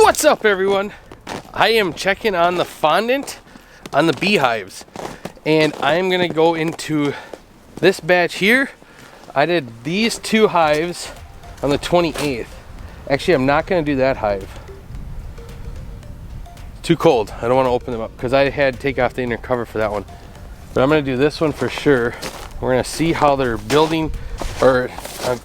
What's up, everyone? I am checking on the fondant on the beehives, and I'm gonna go into this batch here. I did these two hives on the 28th. Actually, I'm not gonna do that hive. It's too cold. I don't want to open them up because I had to take off the inner cover for that one. But I'm gonna do this one for sure. We're gonna see how they're building or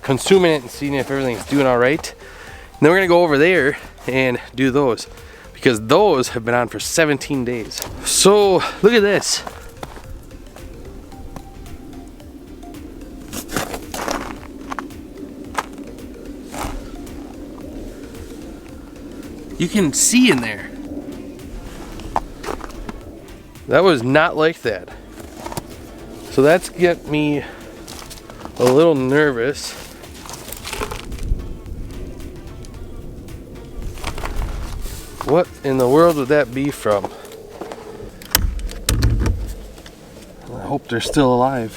consuming it and seeing if everything's doing all right. And then we're gonna go over there and do those because those have been on for 17 days. So look at this. You can see in there. That was not like that. So that's get me a little nervous. What in the world would that be from? I hope they're still alive.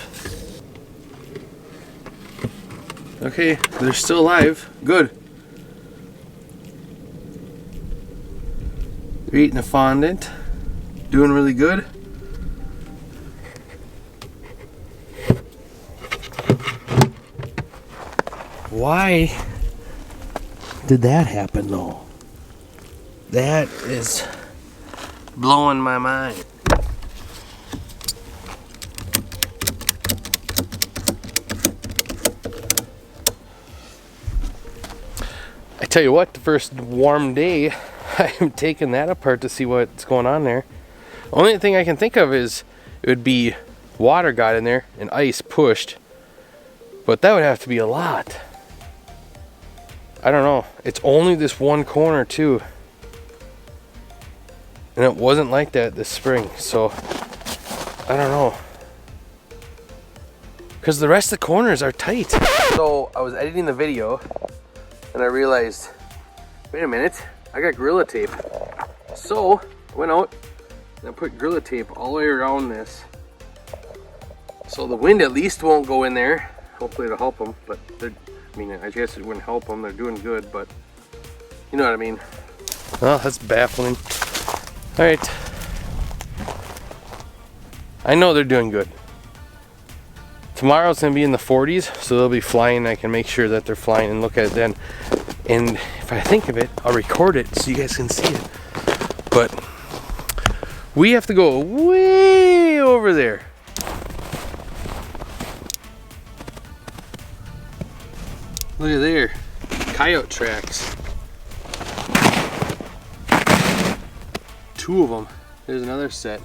Okay, they're still alive. Good. They're eating a fondant. Doing really good. Why did that happen though? That is blowing my mind. I tell you what, the first warm day, I am taking that apart to see what's going on there. Only thing I can think of is it would be water got in there and ice pushed, but that would have to be a lot. I don't know. It's only this one corner too. And it wasn't like that this spring, so I don't know. Because the rest of the corners are tight. So I was editing the video and I realized, wait a minute, I got Gorilla Tape. So I went out and I put Gorilla Tape all the way around this. So the wind at least won't go in there. Hopefully it'll help them, but I mean, I guess it wouldn't help them. They're doing good, but you know what I mean. Well, that's baffling. All right. I know they're doing good. Tomorrow's gonna be in the 40s, so they'll be flying. I can make sure that they're flying and look at it then. And if I think of it, I'll record it so you guys can see it. But we have to go way over there. Look at there, coyote tracks. 2 of them. There's another set.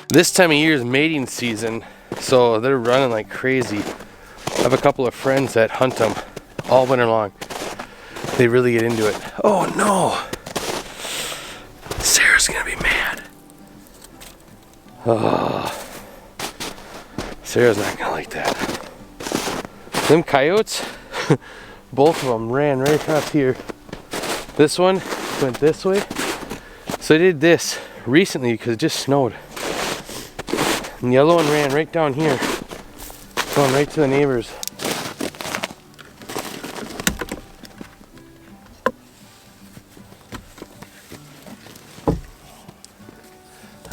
This time of year is mating season, so they're running like crazy. I have a couple of friends that hunt them all winter long. They really get into it. Oh no! Sarah's gonna be mad. Oh, Sarah's not gonna like that. Them coyotes, both of them ran right across here. This one went this way. So I did this recently because it just snowed. And the other one ran right down here, going right to the neighbors.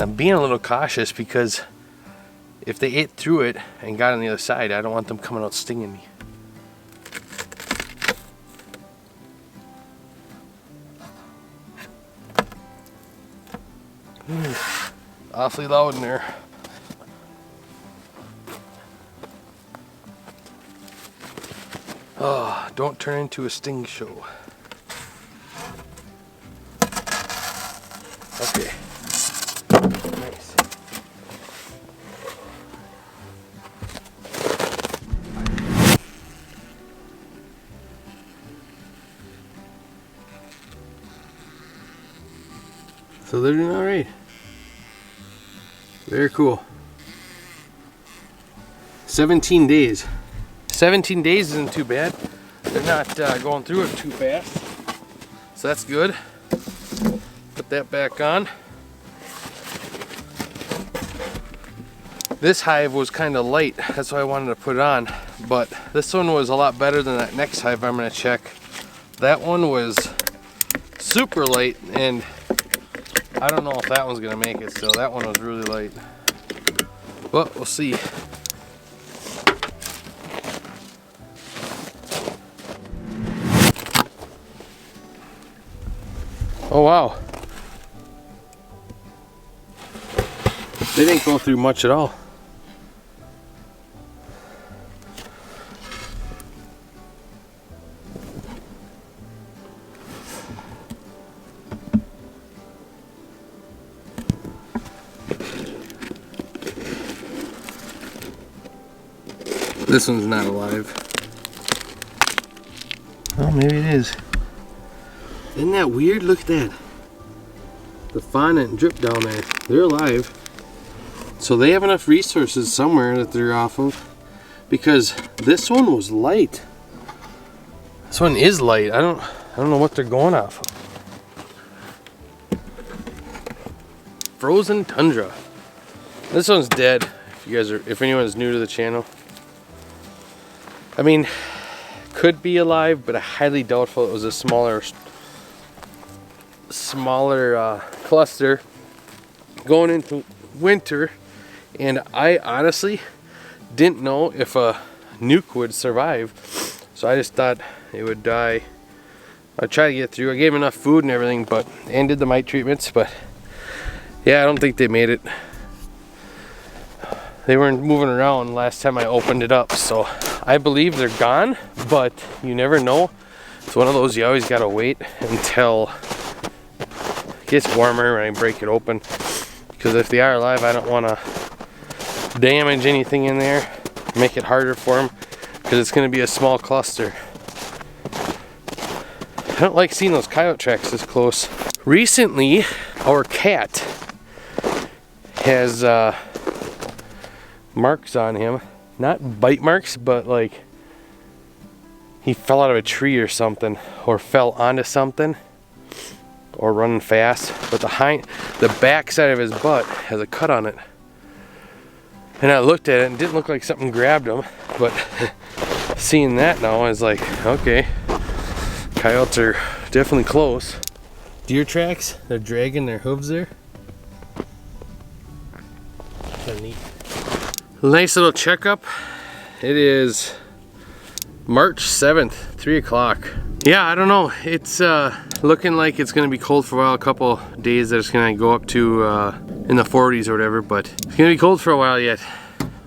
I'm being a little cautious because if they ate through it and got on the other side, I don't want them coming out stinging me. Awfully loud in there. Oh, don't turn into a sting show. Okay. Nice. So they're doing all right. Very cool. 17 days. 17 days isn't too bad. They're not going through it too fast. So that's good. Put that back on. This hive was kind of light, that's why I wanted to put it on. but this one was a lot better than that next hive I'm gonna check. That one was super light, and I don't know if that one's gonna make it still. That one was really light, but we'll see. Oh wow, they didn't go through much at all. This one's not alive. Oh, maybe it is. Isn't that weird? Look at that. The fondant drip down there. They're alive. So they have enough resources somewhere that they're off of. Because this one was light. This one is light. I don't know what they're going off of. Frozen tundra. This one's dead. If anyone's new to the channel. I mean, could be alive, but I highly doubtful it was a smaller cluster going into winter, and I honestly didn't know if a nuke would survive, so I just thought it would die. I'd try to get through. I gave enough food and everything, and did the mite treatments, but yeah, I don't think they made it. They weren't moving around last time I opened it up, so I believe they're gone, but you never know. It's one of those you always gotta wait until it gets warmer and I break it open, because if they are alive, I don't want to damage anything in there, make it harder for them, because it's going to be a small cluster. I don't like seeing those coyote tracks this close. Recently, our cat has marks on him. Not bite marks, but like he fell out of a tree or something, or fell onto something, or running fast. But the back side of his butt has a cut on it. And I looked at it and it didn't look like something grabbed him, but seeing that now is like, okay, coyotes are definitely close. Deer tracks, they're dragging their hooves there. Kind of neat. Nice little checkup. It is March 7th, 3 o'clock. Yeah, I don't know. It's looking like it's gonna be cold for a while. A couple days that it's gonna go up to in the 40s or whatever, but it's gonna be cold for a while yet.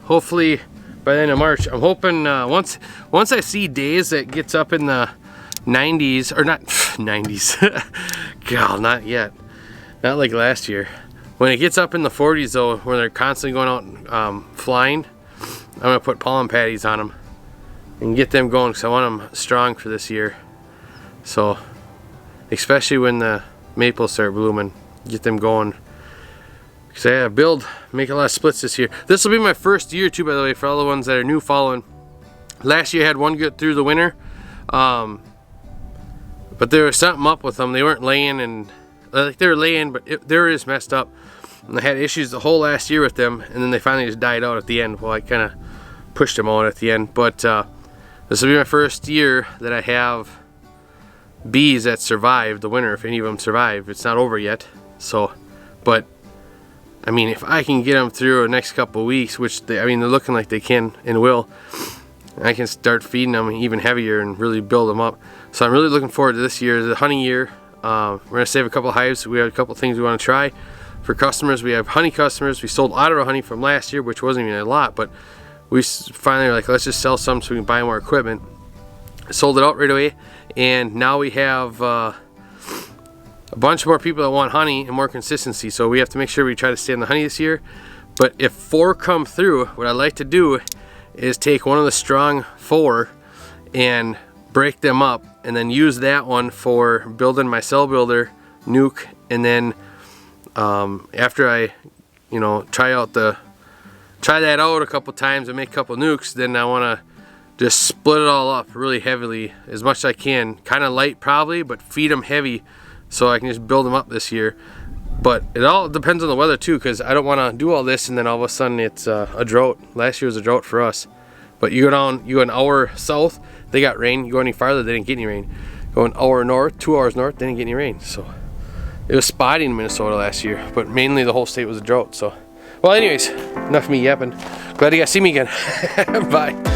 Hopefully by the end of March. I'm hoping once I see days that gets up in the 90s, or not 90s. God, not yet. Not like last year. When it gets up in the 40s though, where they're constantly going out flying, I'm gonna put pollen patties on them and get them going, because I want them strong for this year. So, especially when the maples start blooming, get them going. Because I have make a lot of splits this year. This will be my first year too, by the way, for all the ones that are new following. Last year I had one good through the winter, but there was something up with them. They weren't laying, and like they were laying, but they were just messed up. And I had issues the whole last year with them, and then they finally just died out at the end. Well, I kind of pushed them out at the end, but this will be my first year that I have bees that survive the winter, if any of them survive. It's not over yet, so, but I mean, if I can get them through the next couple of weeks, which they're looking like they can and will, I can start feeding them even heavier and really build them up. So I'm really looking forward to this year, the honey year. We're gonna save a couple of hives. We have a couple of things we want to try for customers. We have honey customers. We sold out of our honey from last year, which wasn't even a lot, but we finally were like, let's just sell some so we can buy more equipment. Sold it out right away, and now we have a bunch more people that want honey and more consistency, so we have to make sure we try to stay on the honey this year. But if 4 come through, what I like to do is take one of the strong 4 and break them up, and then use that one for building my cell builder nuke. And then after I try that out a couple times and make a couple nukes, then I want to just split it all up really heavily as much as I can, kind of light probably, but feed them heavy so I can just build them up this year. But it all depends on the weather too, because I don't want to do all this and then all of a sudden it's a drought. Last year was a drought for us, But you go an hour south, they got rain. You go any farther, they didn't get any rain. Go an hour north, 2 hours north, they didn't get any rain. So it was spotty in Minnesota last year, but mainly the whole state was a drought. So, well, anyways, enough of me yapping. Glad you guys see me again. Bye.